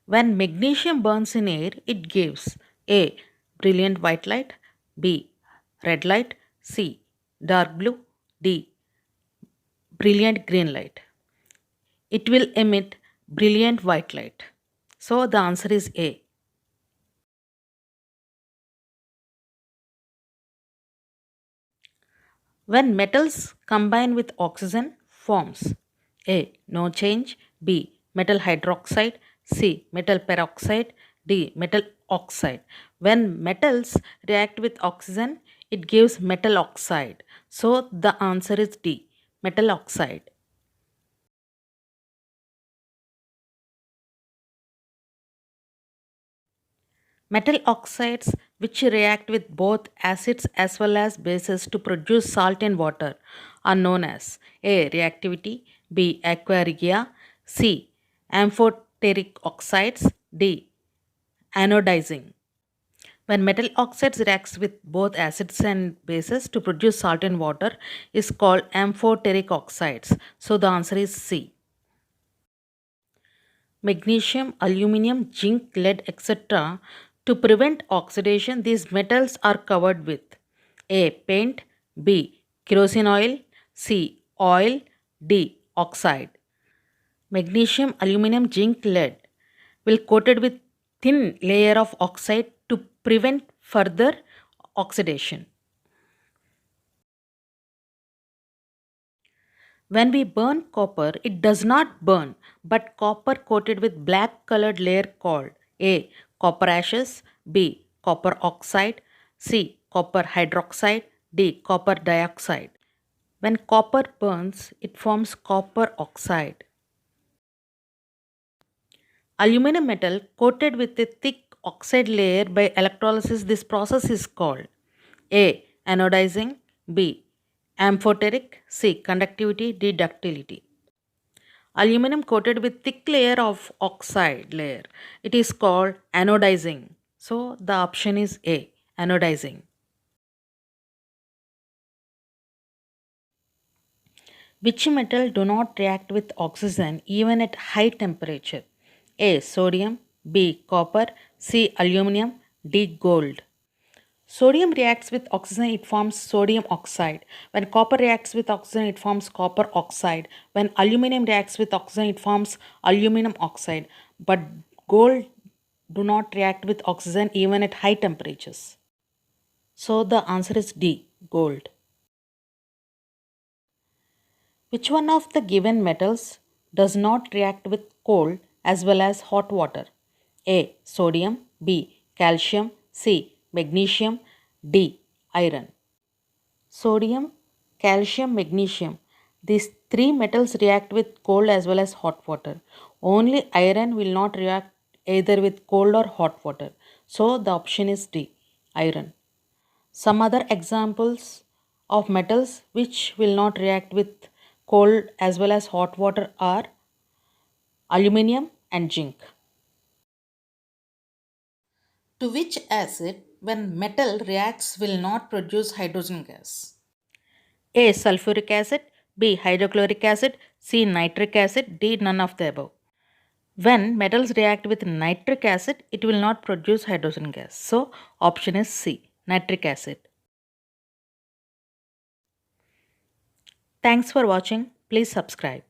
When magnesium burns in air, it gives A. Brilliant white light, B. Red light, C. Dark blue, D. Brilliant green light. It will emit brilliant white light. So the answer is A. When metals combine with oxygen, forms A. No change, B. Metal hydroxide, C. Metal peroxide, D. Metal oxide. When metals react with oxygen, it gives metal oxide. So the answer is D. Metal oxide. Metal oxides, which react with both acids as well as bases to produce salt in water, are known as A. Reactivity, B. Aqua regia, C. Amphoteric oxides, D. Anodizing. When metal oxides reacts with both acids and bases to produce salt in water is called amphoteric oxides. So the answer is C. Magnesium, aluminum, zinc, lead, etc. To prevent oxidation, these metals are covered with A. Paint, B. Kerosene oil, C. Oil, D. Oxide. Magnesium, aluminum, zinc, lead will coated with thin layer of oxide to prevent further oxidation. When we burn copper, it does not burn, but copper coated with black colored layer called A. Copper ashes, B. Copper oxide, C. Copper hydroxide, D. Copper dioxide. When copper burns, it forms copper oxide. Aluminum metal coated with a thick oxide layer by electrolysis, this process is called A. Anodizing, B. Amphoteric, C. Conductivity, D. Ductility. Aluminum coated with thick layer of oxide layer. It is called anodizing. So the option is A, anodizing. Which metal do not react with oxygen even at high temperature? A. Sodium, B. Copper, C. Aluminum, D. Gold. Sodium reacts with oxygen, it forms sodium oxide. When copper reacts with oxygen, it forms copper oxide. When aluminum reacts with oxygen, it forms aluminum oxide. But gold do not react with oxygen even at high temperatures. So the answer is D, gold. Which one of the given metals does not react with cold as well as hot water? A. Sodium, B. Calcium, C. Magnesium, D. Iron. Sodium, calcium, magnesium. These three metals react with cold as well as hot water. Only iron will not react either with cold or hot water. So the option is D, iron. Some other examples of metals which will not react with cold as well as hot water are aluminium and zinc. To which acid, when metal reacts, will not produce hydrogen gas? A. Sulfuric acid, B. Hydrochloric acid, C. Nitric acid, D. None of the above. When metals react with nitric acid, it will not produce hydrogen gas. So, option is C. Nitric acid. Thanks for watching. Please subscribe.